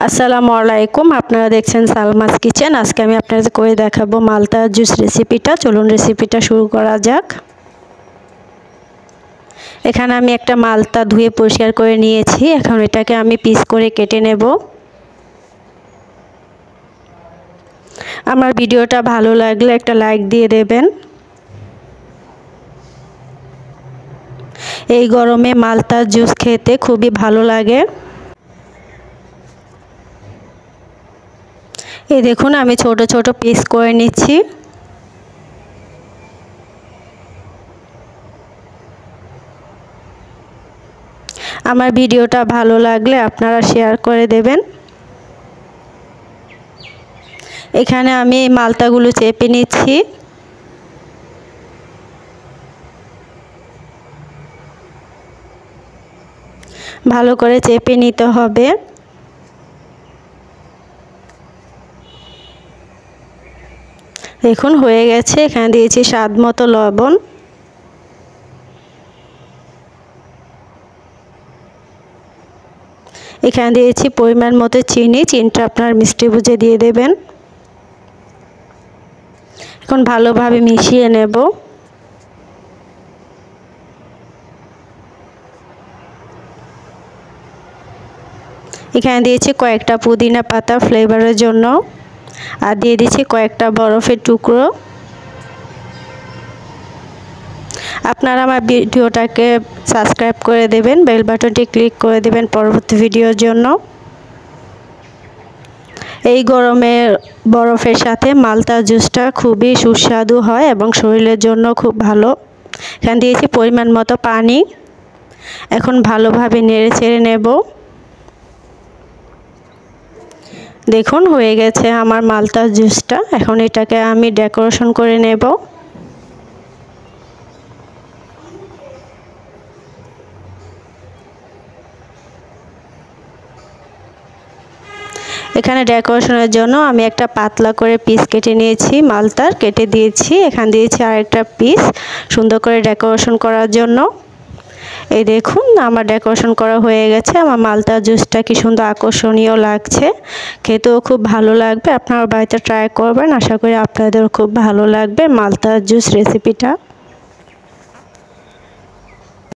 আসসালামু আলাইকুম, আপনারা দেখছেন সালমাস কিচেন। আজকে আমি আপনাদের করে দেখাবো মালতার জুস রেসিপিটা। চলুন রেসিপিটা শুরু করা যাক। এখানে আমি একটা মালতা ধুয়ে পরিষ্কার করে নিয়েছি। এখন এটাকে আমি পিস করে কেটে নেব। আমার ভিডিওটা ভালো লাগলে একটা লাইক দিয়ে দেবেন। এই গরমে মালতার জুস খেতে খুবই ভালো লাগে। এই দেখুন আমি ছোট ছোট পিস করে নিচ্ছি। আমার ভিডিওটা ভালো লাগলে আপনারা শেয়ার করে দেবেন। এখানে আমি এই মালতাগুলো চেপে নিচ্ছি। ভালো করে চেপে নিতে হবে। দেখুন হয়ে গেছে। এখানে দিয়েছি স্বাদ মতো লবণ। এখানে দিয়েছি পরিমাণ মতো চিনি। চিনিটা আপনার মিষ্টি বুঝে দিয়ে দেবেন। এখন ভালোভাবে মিশিয়ে নেব। এখানে দিয়েছি কয়েকটা পুদিনা পাতা ফ্লেভারের জন্য, আর দিয়ে দিচ্ছি কয়েকটা বরফের টুকরো। আপনারা আমার ভিডিওটাকে সাবস্ক্রাইব করে দেবেন, বেল বাটনটি ক্লিক করে দেবেন পরবর্তী ভিডিওর জন্য। এই গরমে বরফের সাথে মালতা জুসটা খুবই সুস্বাদু হয় এবং শরীরের জন্য খুব ভালো। এখানে দিয়েছি পরিমাণ মতো পানি। এখন ভালোভাবে নেড়ে চেড়ে নেব। দেখুন হয়ে গেছে আমার মালতা জুসটা। এখন এটাকে আমি ডেকোরেশন করে নেব। এখানে ডেকোরেশনের জন্য আমি একটা পাতলা করে পিস কেটে নিয়েছি, মালতার কেটে দিয়েছি। এখানে দিয়েছি আরেকটা পিস সুন্দর করে ডেকোরেশন করার জন্য। এই দেখুন আমার ডেকোরেশন করা হয়ে গেছে। আমার মালতা জুসটা কি সুন্দর আকর্ষণীয় লাগছে, খেতেও খুব ভালো লাগবে। আপনারা বাড়িতে ট্রাই করবেন, আশা করি আপনাদের খুব ভালো লাগবে মালতা জুস রেসিপিটা।